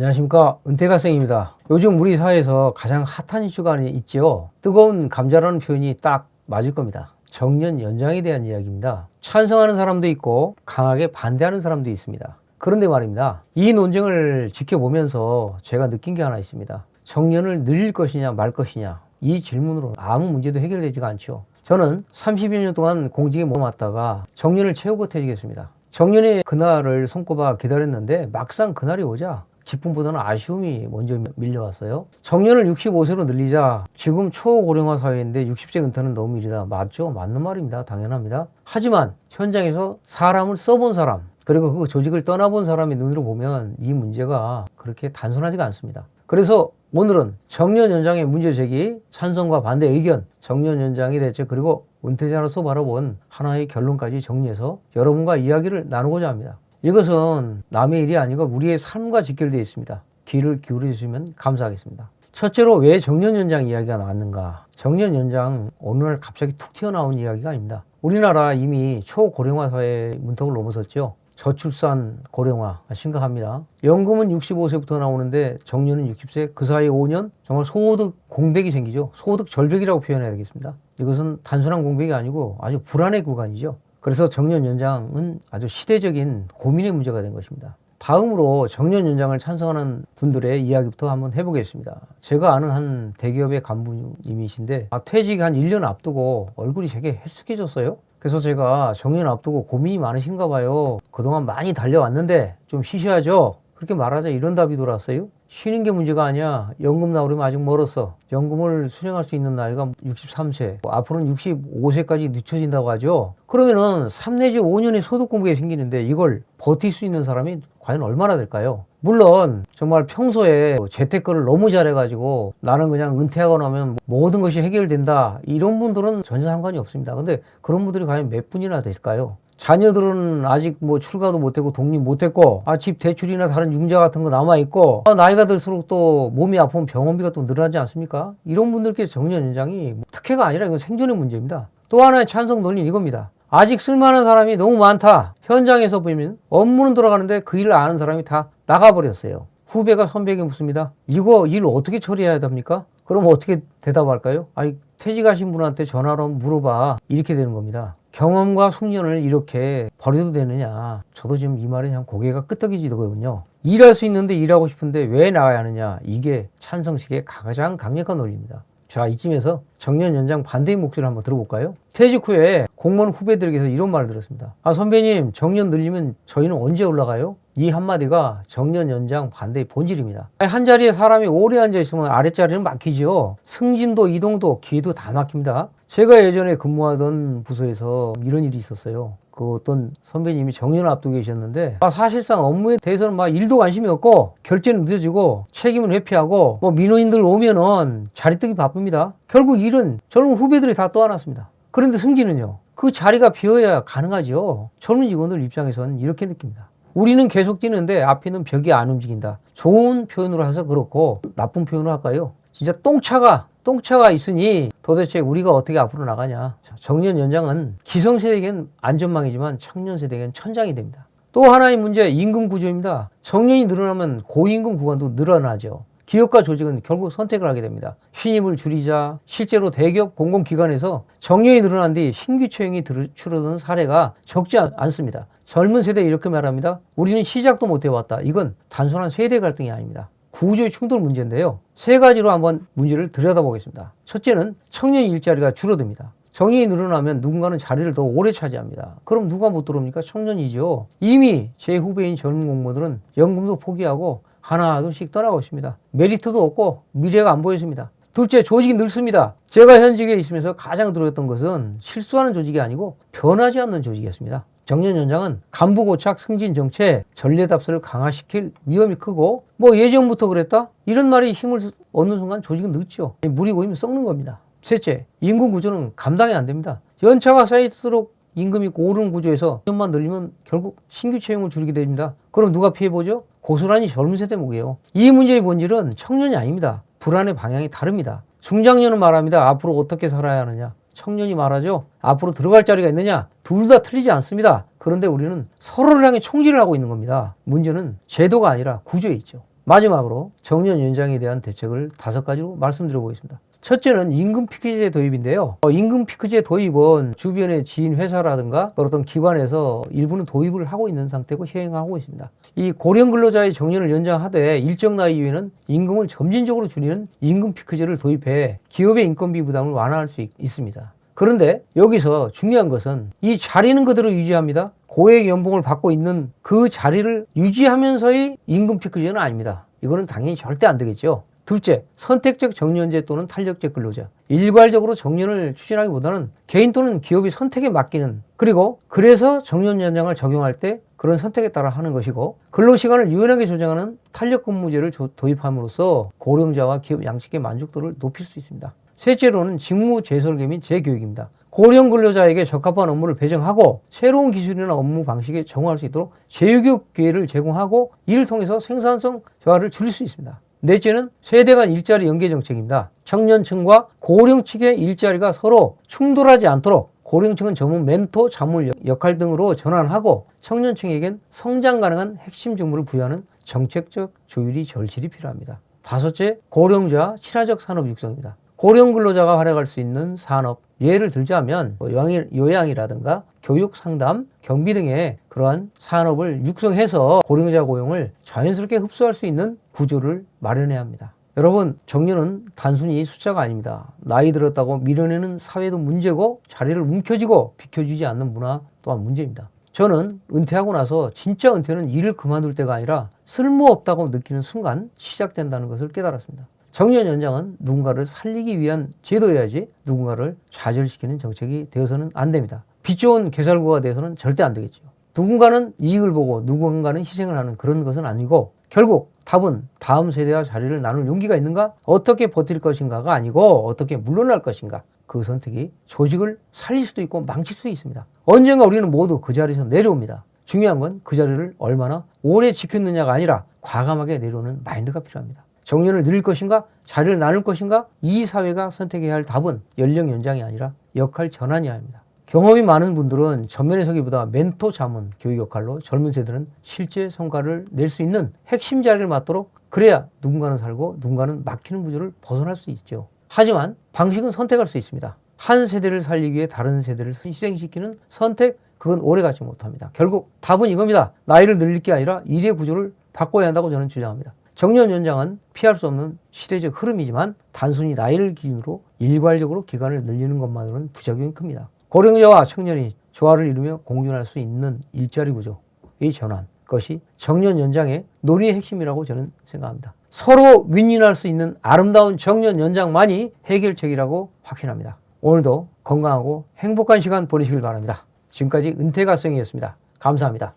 안녕하십니까, 은퇴가생입니다. 요즘 우리 사회에서 가장 핫한 이슈가 있지요. 뜨거운 감자라는 표현이 딱 맞을 겁니다. 정년 연장에 대한 이야기입니다. 찬성하는 사람도 있고 강하게 반대하는 사람도 있습니다. 그런데 말입니다, 이 논쟁을 지켜보면서 제가 느낀 게 하나 있습니다. 정년을 늘릴 것이냐 말 것이냐, 이 질문으로 아무 문제도 해결되지가 않죠. 저는 30여 년 동안 공직에 머물렀다가 정년을 채우고 퇴직했습니다. 정년의 그날을 손꼽아 기다렸는데 막상 그날이 오자 기쁨보다는 아쉬움이 먼저 밀려왔어요. 정년을 65세로 늘리자. 지금 초고령화 사회인데 60세 은퇴는 너무 이르다. 맞죠? 맞는 말입니다. 당연합니다. 하지만 현장에서 사람을 써본 사람, 그리고 그 조직을 떠나본 사람의 눈으로 보면 이 문제가 그렇게 단순하지가 않습니다. 그래서 오늘은 정년 연장의 문제 제기, 찬성과 반대 의견, 정년 연장의 대책, 그리고 은퇴자로서 바라본 하나의 결론까지 정리해서 여러분과 이야기를 나누고자 합니다. 이것은 남의 일이 아니고 우리의 삶과 직결되어 있습니다. 귀를 기울여 주시면 감사하겠습니다. 첫째로 왜 정년 연장 이야기가 나왔는가? 정년 연장 어느 날 갑자기 툭 튀어나온 이야기가 아닙니다. 우리나라 이미 초고령화 사회 문턱을 넘어섰죠. 저출산 고령화 심각합니다. 연금은 65세부터 나오는데 정년은 60세, 그 사이 5년 정말 소득 공백이 생기죠. 소득 절벽이라고 표현해야 되겠습니다. 이것은 단순한 공백이 아니고 아주 불안의 구간이죠. 그래서 정년 연장은 아주 시대적인 고민의 문제가 된 것입니다. 다음으로 정년 연장을 찬성하는 분들의 이야기부터 한번 해보겠습니다. 제가 아는 한 대기업의 간부님이신데 퇴직 한 1년 앞두고 얼굴이 되게 헬쑥해졌어요. 그래서 제가 정년 앞두고 고민이 많으신가 봐요. 그동안 많이 달려왔는데 좀 쉬셔야죠. 그렇게 말하자 이런 답이 돌아왔어요. 쉬는 게 문제가 아니야. 연금 나오려면 아직 멀었어. 연금을 수령할 수 있는 나이가 63세. 앞으로는 65세까지 늦춰진다고 하죠. 그러면은 3 내지 5년의 소득 공백이 생기는데 이걸 버틸 수 있는 사람이 과연 얼마나 될까요? 물론 정말 평소에 재테크를 너무 잘해가지고 나는 그냥 은퇴하고 나면 모든 것이 해결된다, 이런 분들은 전혀 상관이 없습니다. 근데 그런 분들이 과연 몇 분이나 될까요? 자녀들은 아직 출가도 못했고 독립 못했고 집 대출이나 다른 융자 같은 거 남아있고 나이가 들수록 또 몸이 아프면 병원비가 또 늘어나지 않습니까? 이런 분들께 정년 연장이 특혜가 아니라 이건 생존의 문제입니다. 또 하나의 찬성 논리는 이겁니다. 아직 쓸만한 사람이 너무 많다. 현장에서 보면 업무는 돌아가는데 그 일을 아는 사람이 다 나가버렸어요. 후배가 선배에게 묻습니다. 이거 일 어떻게 처리해야 됩니까? 그럼 어떻게 대답할까요? 퇴직하신 분한테 전화로 물어봐. 이렇게 되는 겁니다. 경험과 숙련을 이렇게 버려도 되느냐. 저도 지금 이 말에 그냥 고개가 끄덕이지거든요. 일할 수 있는데 일하고 싶은데 왜 나가야 하느냐. 이게 찬성식의 가장 강력한 논리입니다. 자, 이쯤에서 정년 연장 반대의 목소리를 한번 들어볼까요? 퇴직 후에 공무원 후배들에게서 이런 말을 들었습니다. 선배님, 정년 늘리면 저희는 언제 올라가요? 이 한마디가 정년 연장 반대의 본질입니다. 한 자리에 사람이 오래 앉아있으면 아랫자리는 막히죠. 승진도 이동도 기회도 다 막힙니다. 제가 예전에 근무하던 부서에서 이런 일이 있었어요. 그 어떤 선배님이 정년을 앞두고 계셨는데 사실상 업무에 대해서는 일도 관심이 없고 결제는 늦어지고 책임은 회피하고 민원인들 오면은 자리 뜨기 바쁩니다. 결국 일은 젊은 후배들이 다 떠안았습니다. 그런데 승진은요, 그 자리가 비어야 가능하죠. 젊은 직원들 입장에서는 이렇게 느낍니다. 우리는 계속 뛰는데 앞에 있는 벽이 안 움직인다. 좋은 표현으로 해서 그렇고 나쁜 표현으로 할까요? 진짜 똥차가 있으니 도대체 우리가 어떻게 앞으로 나가냐. 정년 연장은 기성세대에겐 안전망이지만 청년세대에겐 천장이 됩니다. 또 하나의 문제, 임금 구조입니다. 정년이 늘어나면 고임금 구간도 늘어나죠. 기업과 조직은 결국 선택을 하게 됩니다. 신임을 줄이자. 실제로 대기업 공공기관에서 정년이 늘어난 뒤 신규 채용이 줄어드는 사례가 적지 않습니다. 젊은 세대 이렇게 말합니다. 우리는 시작도 못 해왔다. 이건 단순한 세대 갈등이 아닙니다. 구조의 충돌 문제인데요. 세 가지로 한번 문제를 들여다보겠습니다. 첫째는 청년 일자리가 줄어듭니다. 정년이 늘어나면 누군가는 자리를 더 오래 차지합니다. 그럼 누가 못 들어옵니까? 청년이죠. 이미 제 후배인 젊은 공무원들은 연금도 포기하고 하나 둘씩 떠나고 있습니다. 메리트도 없고 미래가 안 보였습니다. 둘째, 조직이 늙습니다. 제가 현직에 있으면서 가장 두려웠던 것은 실수하는 조직이 아니고 변하지 않는 조직이었습니다. 정년 연장은 간부 고착, 승진 정책, 전례답세를 강화시킬 위험이 크고 예전부터 그랬다? 이런 말이 힘을 얻는 순간 조직은 늙죠. 물이 고이면 썩는 겁니다. 셋째, 임금 구조는 감당이 안 됩니다. 연차가 쌓일수록 임금이 오르는 구조에서 년만 늘리면 결국 신규 채용을 줄이게 됩니다. 그럼 누가 피해보죠? 고스란히 젊은 세대 목이에요. 이 문제의 본질은 청년이 아닙니다. 불안의 방향이 다릅니다. 중장년은 말합니다. 앞으로 어떻게 살아야 하느냐. 청년이 말하죠. 앞으로 들어갈 자리가 있느냐. 둘 다 틀리지 않습니다. 그런데 우리는 서로를 향해 총질을 하고 있는 겁니다. 문제는 제도가 아니라 구조에 있죠. 마지막으로 정년 연장에 대한 대책을 5가지로 말씀드려 보겠습니다. 첫째는 임금 피크제 도입인데요. 임금 피크제 도입은 주변의 지인 회사라든가 어떤 기관에서 일부는 도입을 하고 있는 상태고 시행하고 있습니다. 이 고령 근로자의 정년을 연장하되 일정 나이 이후에는 임금을 점진적으로 줄이는 임금 피크제를 도입해 기업의 인건비 부담을 완화할 수 있습니다. 그런데 여기서 중요한 것은 이 자리는 그대로 유지합니다. 고액 연봉을 받고 있는 그 자리를 유지하면서의 임금 피크제는 아닙니다. 이거는 당연히 절대 안 되겠죠. 둘째, 선택적 정년제 또는 탄력적 근로자. 일괄적으로 정년을 추진하기보다는 개인 또는 기업이 선택에 맡기는, 그리고 그래서 정년 연장을 적용할 때 그런 선택에 따라 하는 것이고, 근로시간을 유연하게 조정하는 탄력 근무제를 도입함으로써 고령자와 기업 양측의 만족도를 높일 수 있습니다. 셋째로는 직무 재설계 및 재교육입니다. 고령 근로자에게 적합한 업무를 배정하고 새로운 기술이나 업무 방식에 적응할 수 있도록 재교육 기회를 제공하고, 이를 통해서 생산성 저하를 줄일 수 있습니다. 넷째는 세대 간 일자리 연계 정책입니다. 청년층과 고령층의 일자리가 서로 충돌하지 않도록 고령층은 전문 멘토, 자문 역할 등으로 전환하고, 청년층에겐 성장 가능한 핵심 직무를 부여하는 정책적 조율이 절실히 필요합니다. 다섯째, 고령자 친화적 산업 육성입니다. 고령 근로자가 활약할 수 있는 산업, 예를 들자면 요양이라든가 교육, 상담, 경비 등의 그러한 산업을 육성해서 고령자 고용을 자연스럽게 흡수할 수 있는 구조를 마련해야 합니다. 여러분, 정년은 단순히 숫자가 아닙니다. 나이 들었다고 밀어내는 사회도 문제고, 자리를 움켜쥐고 비켜주지 않는 문화 또한 문제입니다. 저는 은퇴하고 나서 진짜 은퇴는 일을 그만둘 때가 아니라 쓸모없다고 느끼는 순간 시작된다는 것을 깨달았습니다. 정년 연장은 누군가를 살리기 위한 제도여야지 누군가를 좌절시키는 정책이 되어서는 안 됩니다. 빚 좋은 개살구가 되어서는 절대 안 되겠죠. 누군가는 이익을 보고 누군가는 희생을 하는 그런 것은 아니고, 결국 답은 다음 세대와 자리를 나눌 용기가 있는가, 어떻게 버틸 것인가가 아니고 어떻게 물러날 것인가. 그 선택이 조직을 살릴 수도 있고 망칠 수도 있습니다. 언젠가 우리는 모두 그 자리에서 내려옵니다. 중요한 건 그 자리를 얼마나 오래 지켰느냐가 아니라 과감하게 내려오는 마인드가 필요합니다. 정년을 늘릴 것인가, 자리를 나눌 것인가, 이 사회가 선택해야 할 답은 연령 연장이 아니라 역할 전환이어야 합니다. 경험이 많은 분들은 전면에 서기보다 멘토, 자문, 교육 역할로 젊은 세대는 실제 성과를 낼 수 있는 핵심 자리를 맡도록, 그래야 누군가는 살고 누군가는 막히는 구조를 벗어날 수 있죠. 하지만 방식은 선택할 수 있습니다. 한 세대를 살리기 위해 다른 세대를 희생시키는 선택, 그건 오래가지 못합니다. 결국 답은 이겁니다. 나이를 늘릴 게 아니라 일의 구조를 바꿔야 한다고 저는 주장합니다. 정년 연장은 피할 수 없는 시대적 흐름이지만 단순히 나이를 기준으로 일괄적으로 기간을 늘리는 것만으로는 부작용이 큽니다. 고령자와 청년이 조화를 이루며 공존할 수 있는 일자리 구조의 전환, 그것이 정년 연장의 논의의 핵심이라고 저는 생각합니다. 서로 윈윈할 수 있는 아름다운 정년 연장만이 해결책이라고 확신합니다. 오늘도 건강하고 행복한 시간 보내시길 바랍니다. 지금까지 은퇴가성이었습니다. 감사합니다.